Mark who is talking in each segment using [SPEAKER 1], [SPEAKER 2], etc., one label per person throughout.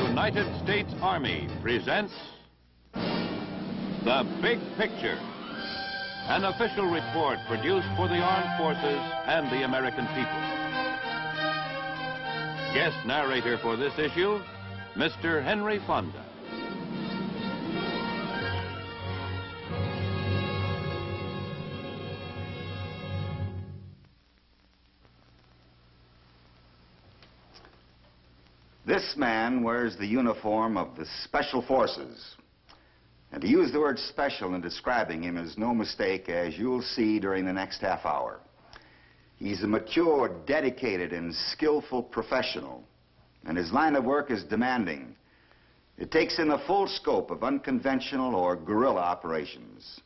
[SPEAKER 1] United States Army presents The Big Picture, an official report produced for the armed forces and the American people. Guest narrator for this issue, Mr. Henry Fonda.
[SPEAKER 2] This man wears the uniform of the Special Forces. And to use the word special in describing him is no mistake, as you'll see during the next half hour. He's a mature, dedicated, and skillful professional, and his line of work is demanding. It takes in the full scope of unconventional or guerrilla operations.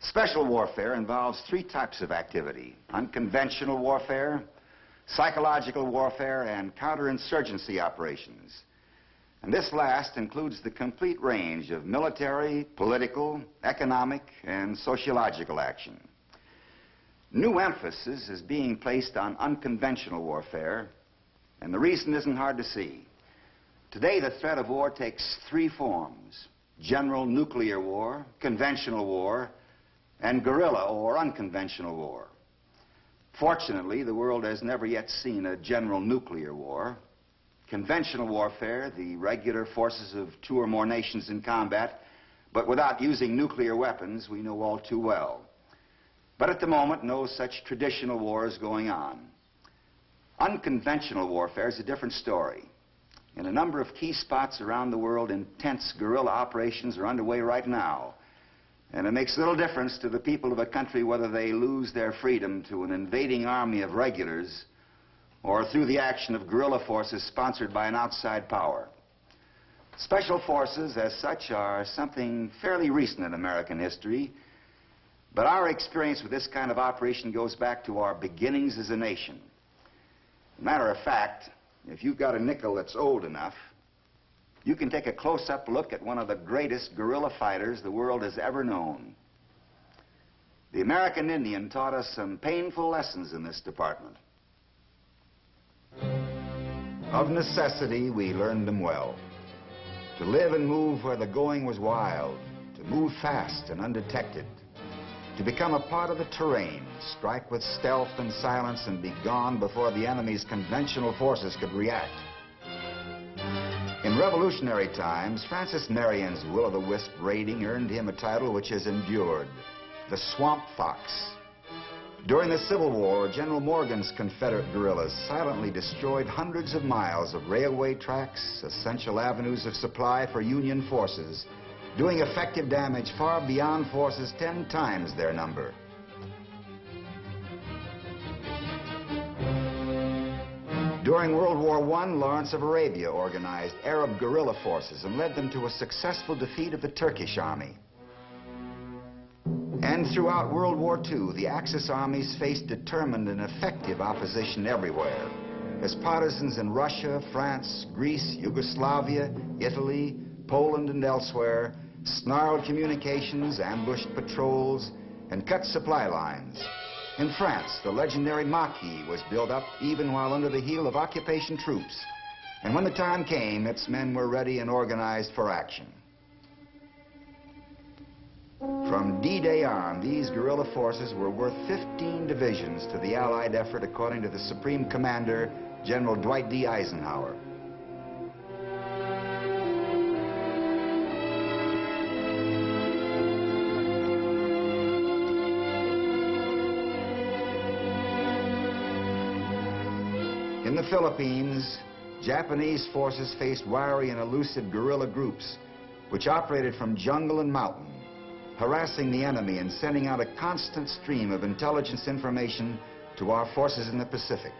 [SPEAKER 2] Special warfare involves three types of activity: unconventional warfare, psychological warfare, and counterinsurgency operations. And this last includes the complete range of military, political, economic, and sociological action. New emphasis is being placed on unconventional warfare, and the reason isn't hard to see. Today, the threat of war takes three forms: general nuclear war, conventional war, and guerrilla or unconventional war. Fortunately, the world has never yet seen a general nuclear war. Conventional warfare, the regular forces of two or more nations in combat, but without using nuclear weapons, we know all too well. But at the moment, no such traditional war is going on. Unconventional warfare is a different story. In a number of key spots around the world, intense guerrilla operations are underway right now. And it makes little difference to the people of a country whether they lose their freedom to an invading army of regulars or through the action of guerrilla forces sponsored by an outside power. Special forces, as such, are something fairly recent in American history, but our experience with this kind of operation goes back to our beginnings as a nation. Matter of fact, if you've got a nickel that's old enough, you can take a close-up look at one of the greatest guerrilla fighters the world has ever known. The American Indian taught us some painful lessons in this department. Of necessity, we learned them well. To live and move where the going was wild, to move fast and undetected, to become a part of the terrain, strike with stealth and silence and be gone before the enemy's conventional forces could react. In revolutionary times, Francis Marion's will-o'-the-wisp raiding earned him a title which has endured: the Swamp Fox. During the Civil War, General Morgan's Confederate guerrillas silently destroyed hundreds of miles of railway tracks, essential avenues of supply for Union forces, doing effective damage far beyond forces 10 times their number. During World War I, Lawrence of Arabia organized Arab guerrilla forces and led them to a successful defeat of the Turkish army. And throughout World War II, the Axis armies faced determined and effective opposition everywhere, as partisans in Russia, France, Greece, Yugoslavia, Italy, Poland, and elsewhere snarled communications, ambushed patrols, and cut supply lines. In France, the legendary Maquis was built up even while under the heel of occupation troops. And when the time came, its men were ready and organized for action. From D-Day on, these guerrilla forces were worth 15 divisions to the Allied effort, according to the Supreme Commander, General Dwight D. Eisenhower. In the Philippines, Japanese forces faced wiry and elusive guerrilla groups which operated from jungle and mountain, harassing the enemy and sending out a constant stream of intelligence information to our forces in the Pacific.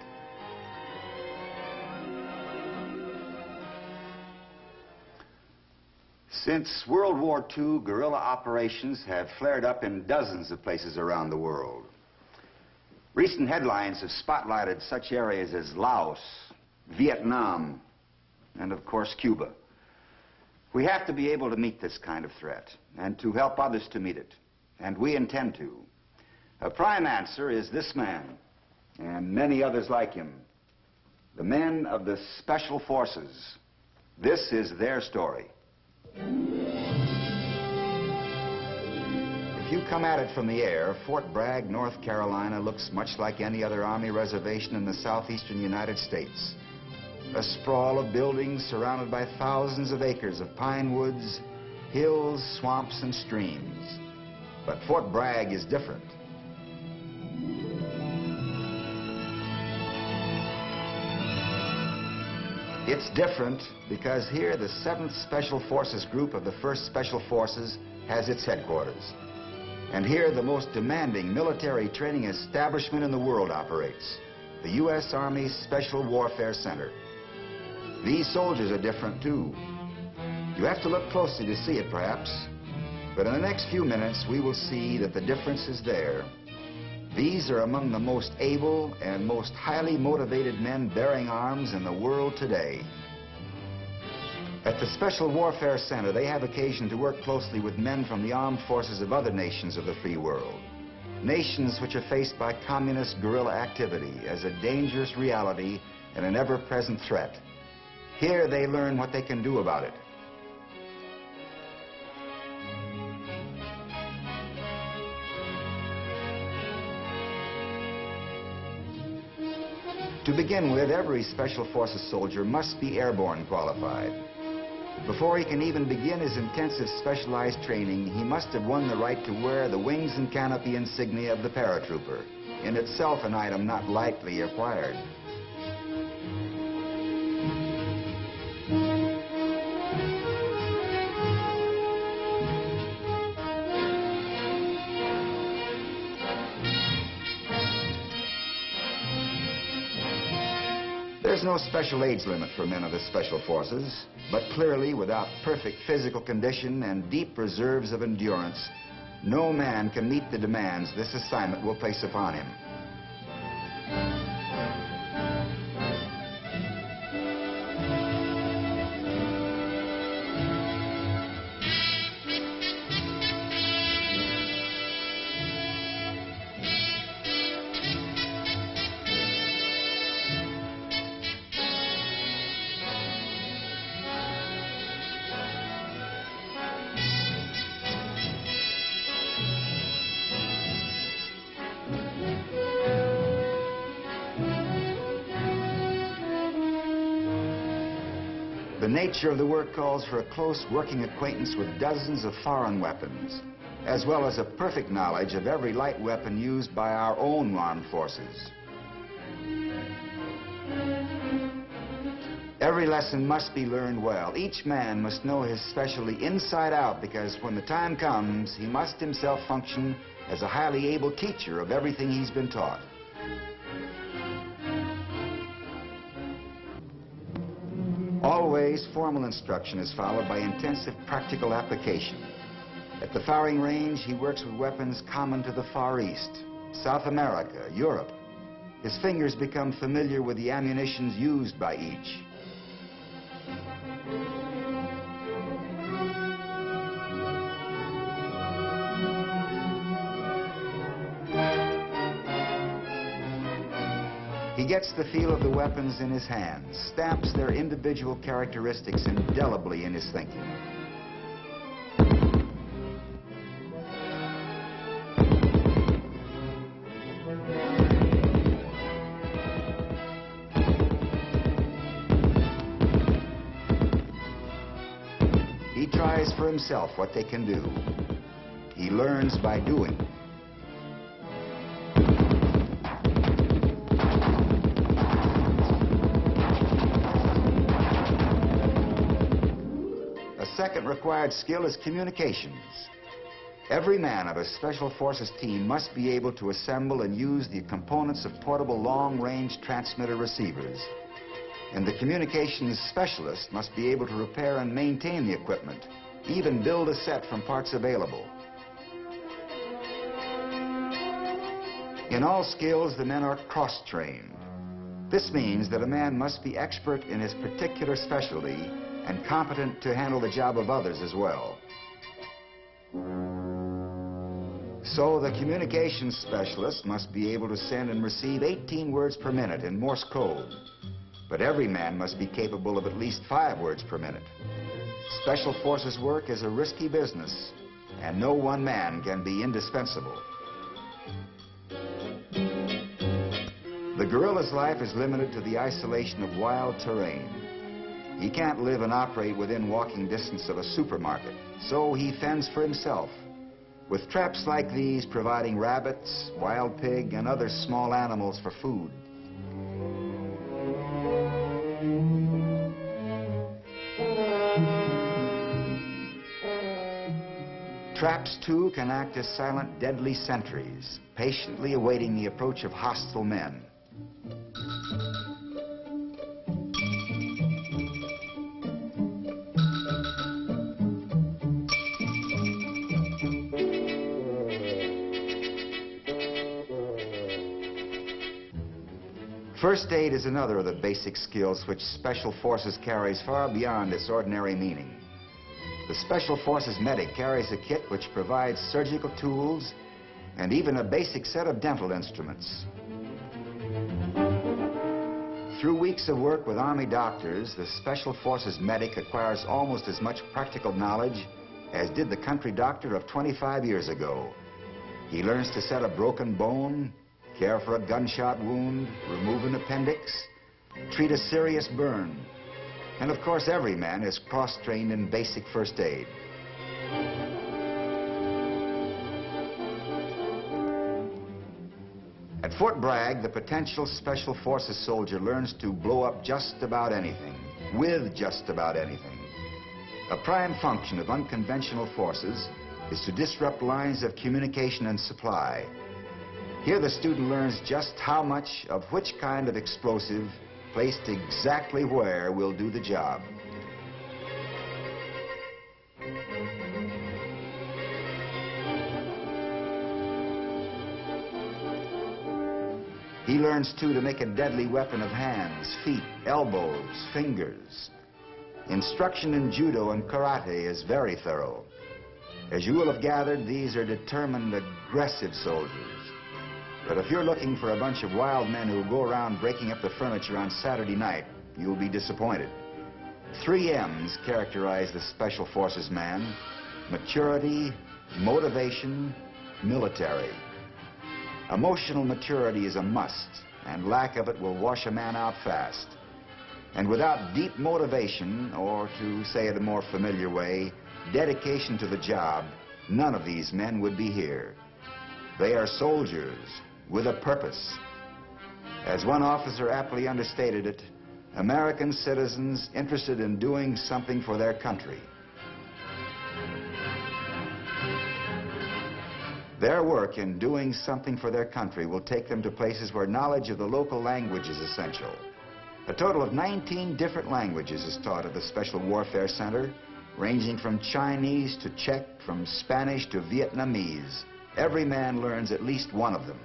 [SPEAKER 2] Since World War II, guerrilla operations have flared up in dozens of places around the world. Recent headlines have spotlighted such areas as Laos, Vietnam, and of course Cuba. We have to be able to meet this kind of threat and to help others to meet it, and we intend to. A prime answer is this man and many others like him, the men of the Special Forces. This is their story. If you come at it from the air, Fort Bragg, North Carolina looks much like any other Army reservation in the southeastern United States. A sprawl of buildings surrounded by thousands of acres of pine woods, hills, swamps, and streams. But Fort Bragg is different. It's different because here the 7th Special Forces Group of the 1st Special Forces has its headquarters. And here the most demanding military training establishment in the world operates, the U.S. Army Special Warfare Center. These soldiers are different too. You have to look closely to see it perhaps, but in the next few minutes we will see that the difference is there. These are among the most able and most highly motivated men bearing arms in the world today. At the Special Warfare Center, they have occasion to work closely with men from the armed forces of other nations of the free world. Nations which are faced by communist guerrilla activity as a dangerous reality and an ever-present threat. Here they learn what they can do about it. To begin with, every Special Forces soldier must be airborne qualified. Before he can even begin his intensive specialized training, he must have won the right to wear the wings and canopy insignia of the paratrooper, in itself an item not lightly acquired. There's no special age limit for men of the Special Forces, but clearly without perfect physical condition and deep reserves of endurance, no man can meet the demands this assignment will place upon him. The nature of the work calls for a close working acquaintance with dozens of foreign weapons, as well as a perfect knowledge of every light weapon used by our own armed forces. Every lesson must be learned well. Each man must know his specialty inside out, because when the time comes, he must himself function as a highly able teacher of everything he's been taught. Always, formal instruction is followed by intensive practical application. At the firing range, he works with weapons common to the Far East, South America, Europe. His fingers become familiar with the ammunitions used by each. He gets the feel of the weapons in his hands, stamps their individual characteristics indelibly in his thinking. He tries for himself what they can do. He learns by doing. Second required skill is communications. Every man of a Special Forces team must be able to assemble and use the components of portable long-range transmitter receivers. And the communications specialist must be able to repair and maintain the equipment, even build a set from parts available. In all skills, the men are cross-trained. This means that a man must be expert in his particular specialty and competent to handle the job of others as well. So the communications specialist must be able to send and receive 18 words per minute in Morse code. But every man must be capable of at least 5 words per minute. Special Forces work is a risky business, and no one man can be indispensable. The guerrilla's life is limited to the isolation of wild terrain. He can't live and operate within walking distance of a supermarket, so he fends for himself, with traps like these providing rabbits, wild pig, and other small animals for food. Traps, too, can act as silent, deadly sentries, patiently awaiting the approach of hostile men. First aid is another of the basic skills which Special Forces carries far beyond its ordinary meaning. The Special Forces medic carries a kit which provides surgical tools and even a basic set of dental instruments. Through weeks of work with Army doctors, the Special Forces medic acquires almost as much practical knowledge as did the country doctor of 25 years ago. He learns to set a broken bone, care for a gunshot wound, remove an appendix, treat a serious burn. And of course, every man is cross-trained in basic first aid. At Fort Bragg, the potential Special Forces soldier learns to blow up just about anything, with just about anything. A prime function of unconventional forces is to disrupt lines of communication and supply. Here the student learns just how much of which kind of explosive placed exactly where will do the job. He learns, too, to make a deadly weapon of hands, feet, elbows, fingers. Instruction in judo and karate is very thorough. As you will have gathered, these are determined, aggressive soldiers. But if you're looking for a bunch of wild men who go around breaking up the furniture on Saturday night, you'll be disappointed. 3 M's characterize the Special Forces man: maturity, motivation, military. Emotional maturity is a must, and lack of it will wash a man out fast. And without deep motivation, or to say it a more familiar way, dedication to the job, none of these men would be here. They are soldiers with a purpose. As one officer aptly understated it, American citizens interested in doing something for their country. Their work in doing something for their country will take them to places where knowledge of the local language is essential. A total of 19 different languages is taught at the Special Warfare Center, ranging from Chinese to Czech, from Spanish to Vietnamese. Every man learns at least one of them.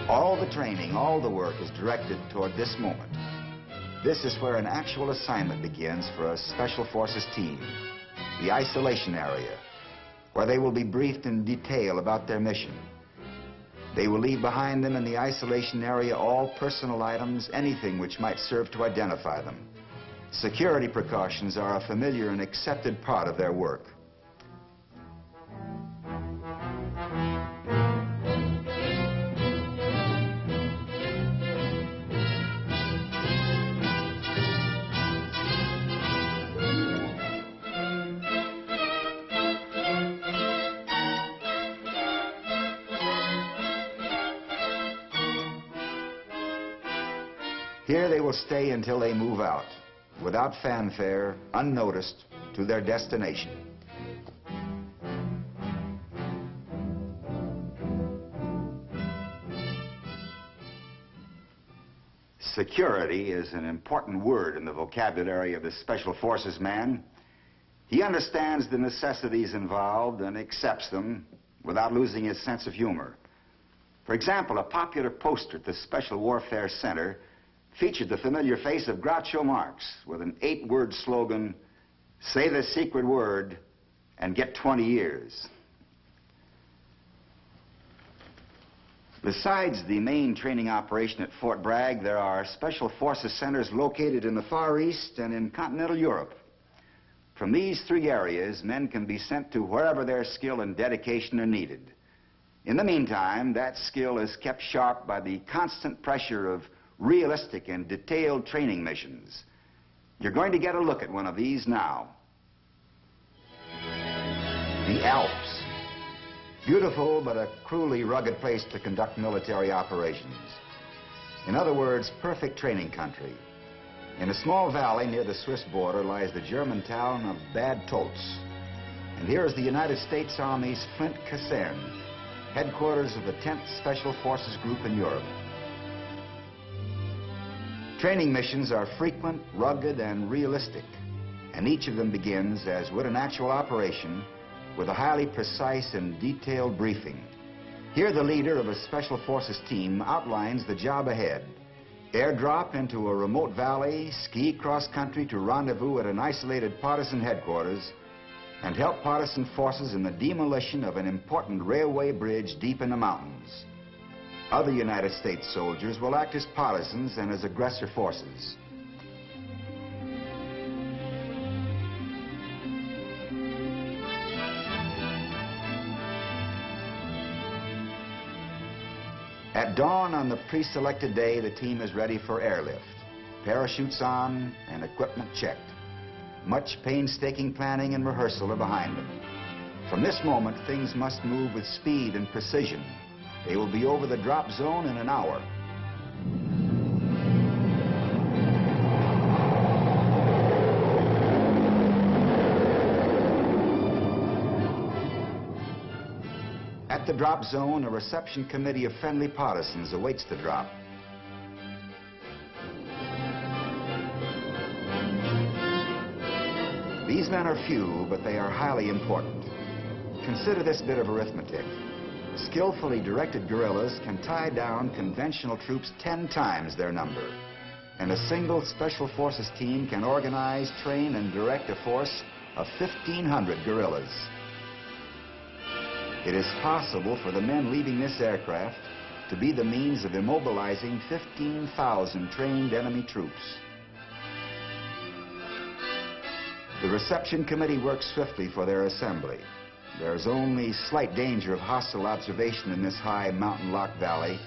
[SPEAKER 2] All the training, all the work is directed toward this moment. This is where an actual assignment begins for a Special Forces team, the isolation area, where they will be briefed in detail about their mission. They will leave behind them in the isolation area all personal items, anything which might serve to identify them. Security precautions are a familiar and accepted part of their work. Here they will stay until they move out, without fanfare, unnoticed, to their destination. Security is an important word in the vocabulary of the Special Forces man. He understands the necessities involved and accepts them without losing his sense of humor. For example, a popular poster at the Special Warfare Center featured the familiar face of Groucho Marx with an 8-word slogan, "Say the secret word and get 20 years." Besides the main training operation at Fort Bragg, there are Special Forces centers located in the Far East and in continental Europe. From these 3 areas, men can be sent to wherever their skill and dedication are needed. In the meantime, that skill is kept sharp by the constant pressure of realistic and detailed training missions. You're going to get a look at one of these now. The Alps. Beautiful, but a cruelly rugged place to conduct military operations. In other words, perfect training country. In a small valley near the Swiss border lies the German town of Bad Tolz. And here is the United States Army's Flint Kaserne, headquarters of the 10th Special Forces Group in Europe. Training missions are frequent, rugged, and realistic, and each of them begins, as would an actual operation, with a highly precise and detailed briefing. Here the leader of a Special Forces team outlines the job ahead. Airdrop into a remote valley, ski cross-country to rendezvous at an isolated partisan headquarters, and help partisan forces in the demolition of an important railway bridge deep in the mountains. Other United States soldiers will act as partisans and as aggressor forces. At dawn on the pre-selected day, the team is ready for airlift. Parachutes on and equipment checked. Much painstaking planning and rehearsal are behind them. From this moment, things must move with speed and precision. They will be over the drop zone in an hour. At the drop zone, a reception committee of friendly partisans awaits the drop. These men are few, but they are highly important. Consider this bit of arithmetic. Skillfully directed guerrillas can tie down conventional troops 10 times their number. And a single Special Forces team can organize, train, and direct a force of 1,500 guerrillas. It is possible for the men leading this aircraft to be the means of immobilizing 15,000 trained enemy troops. The reception committee works swiftly for their assembly. There's only slight danger of hostile observation in this high mountain-locked valley,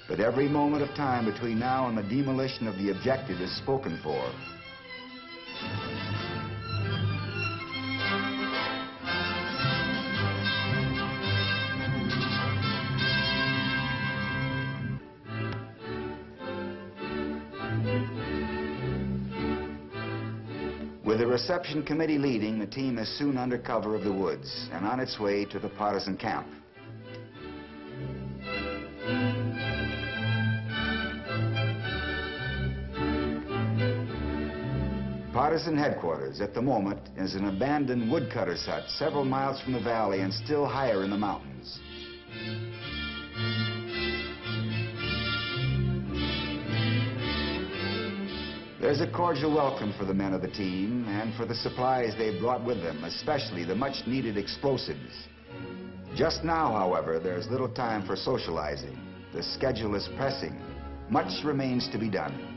[SPEAKER 2] but every moment of time between now and the demolition of the objective is spoken for. With the reception committee leading, the team is soon under cover of the woods and on its way to the partisan camp. Partisan headquarters at the moment is an abandoned woodcutter's hut several miles from the valley and still higher in the mountains. There's a cordial welcome for the men of the team and for the supplies they've brought with them, especially the much-needed explosives. Just now, however, there's little time for socializing. The schedule is pressing. Much remains to be done.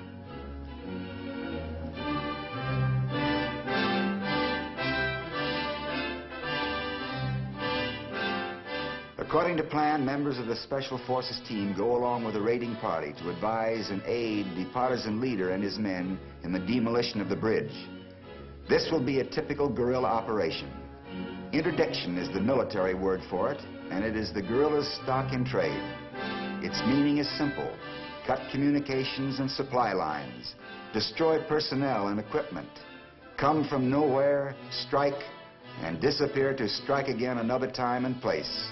[SPEAKER 2] According to plan, members of the Special Forces team go along with a raiding party to advise and aid the partisan leader and his men in the demolition of the bridge. This will be a typical guerrilla operation. Interdiction is the military word for it, and it is the guerrilla's stock in trade. Its meaning is simple: cut communications and supply lines, destroy personnel and equipment, come from nowhere, strike, and disappear to strike again another time and place.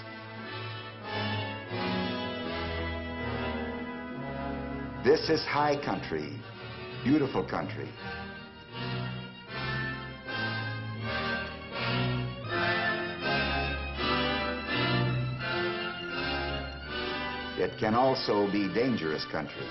[SPEAKER 2] This is high country, beautiful country. It can also be dangerous country.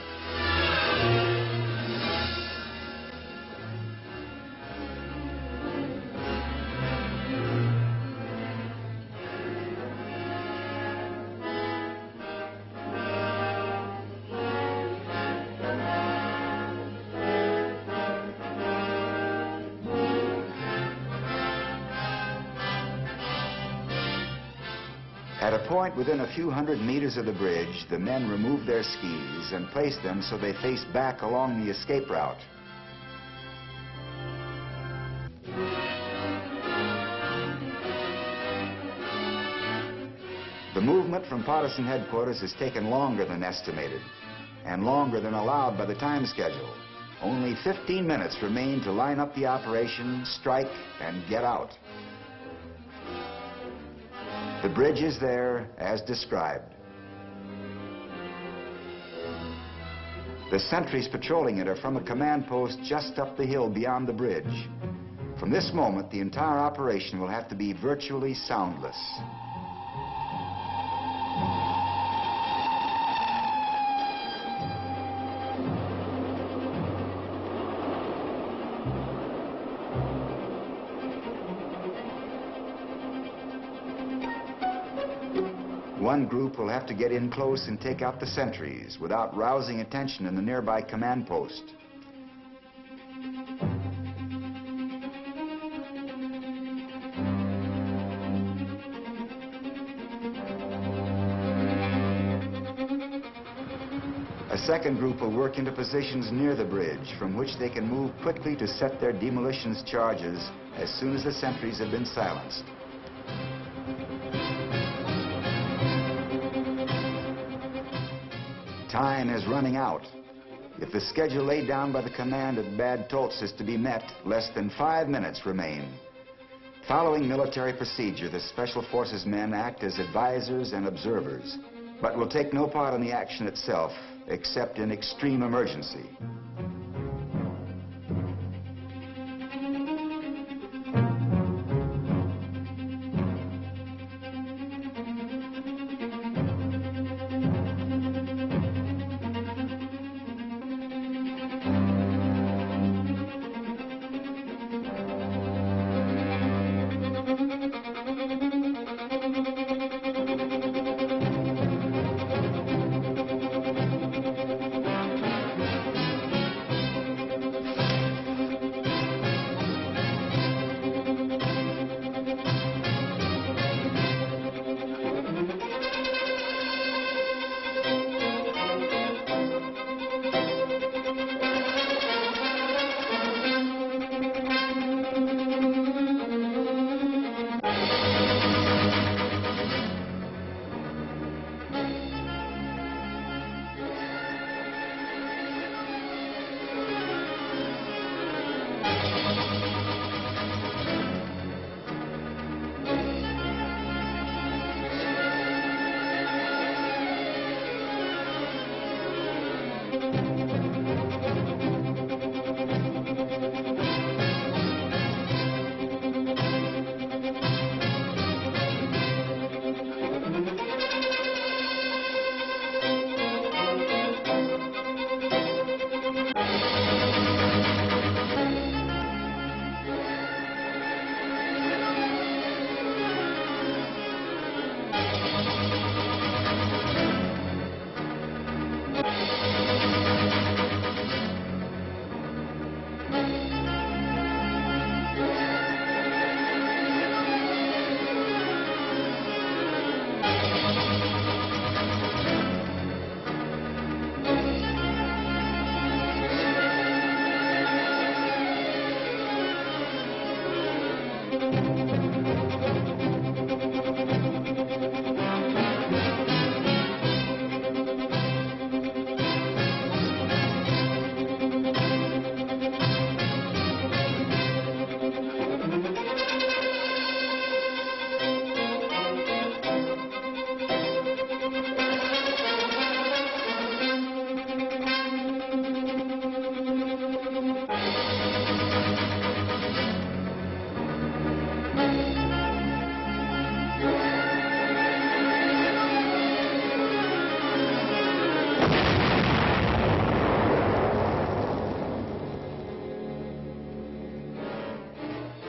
[SPEAKER 2] At a point within a few hundred meters of the bridge, the men remove their skis and place them so they face back along the escape route. The movement from partisan headquarters has taken longer than estimated and longer than allowed by the time schedule. Only 15 minutes remain to line up the operation, strike, and get out. The bridge is there as described. The sentries patrolling it are from a command post just up the hill beyond the bridge. From this moment, the entire operation will have to be virtually soundless. One group will have to get in close and take out the sentries without rousing attention in the nearby command post. A second group will work into positions near the bridge from which they can move quickly to set their demolitions charges as soon as the sentries have been silenced. Time is running out. If the schedule laid down by the command at Bad Tolz is to be met, less than 5 minutes remain. Following military procedure, the Special Forces men act as advisors and observers, but will take no part in the action itself, except in extreme emergency.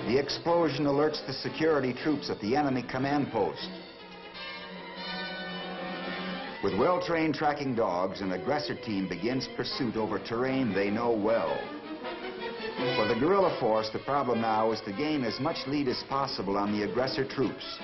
[SPEAKER 2] The explosion alerts the security troops at the enemy command post. With well-trained tracking dogs, an aggressor team begins pursuit over terrain they know well. For the guerrilla force, the problem now is to gain as much lead as possible on the aggressor troops.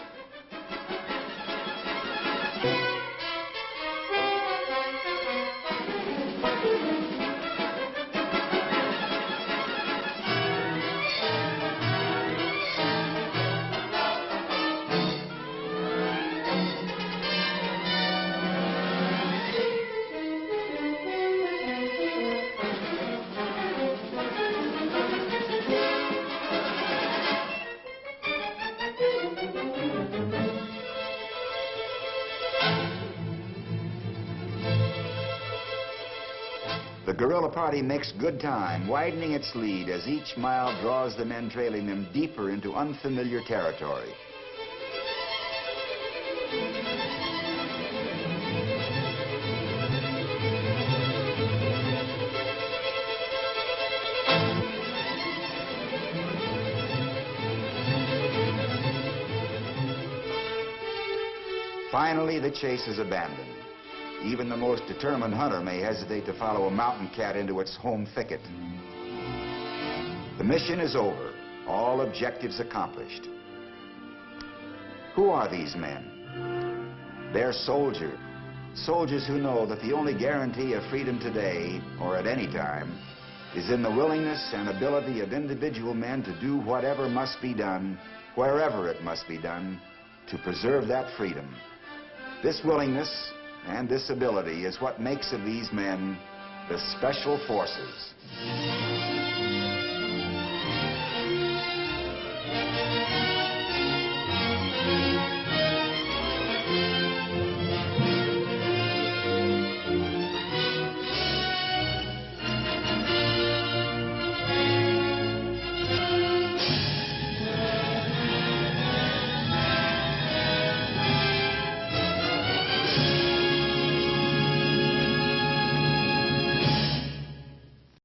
[SPEAKER 2] The guerrilla party makes good time, widening its lead as each mile draws the men trailing them deeper into unfamiliar territory. Finally, the chase is abandoned. Even the most determined hunter may hesitate to follow a mountain cat into its home thicket. The mission is over, all objectives accomplished. Who are these men? They're soldiers. Soldiers who know that the only guarantee of freedom today, or at any time, is in the willingness and ability of individual men to do whatever must be done, wherever it must be done, to preserve that freedom. This willingness and this ability is what makes of these men the Special Forces.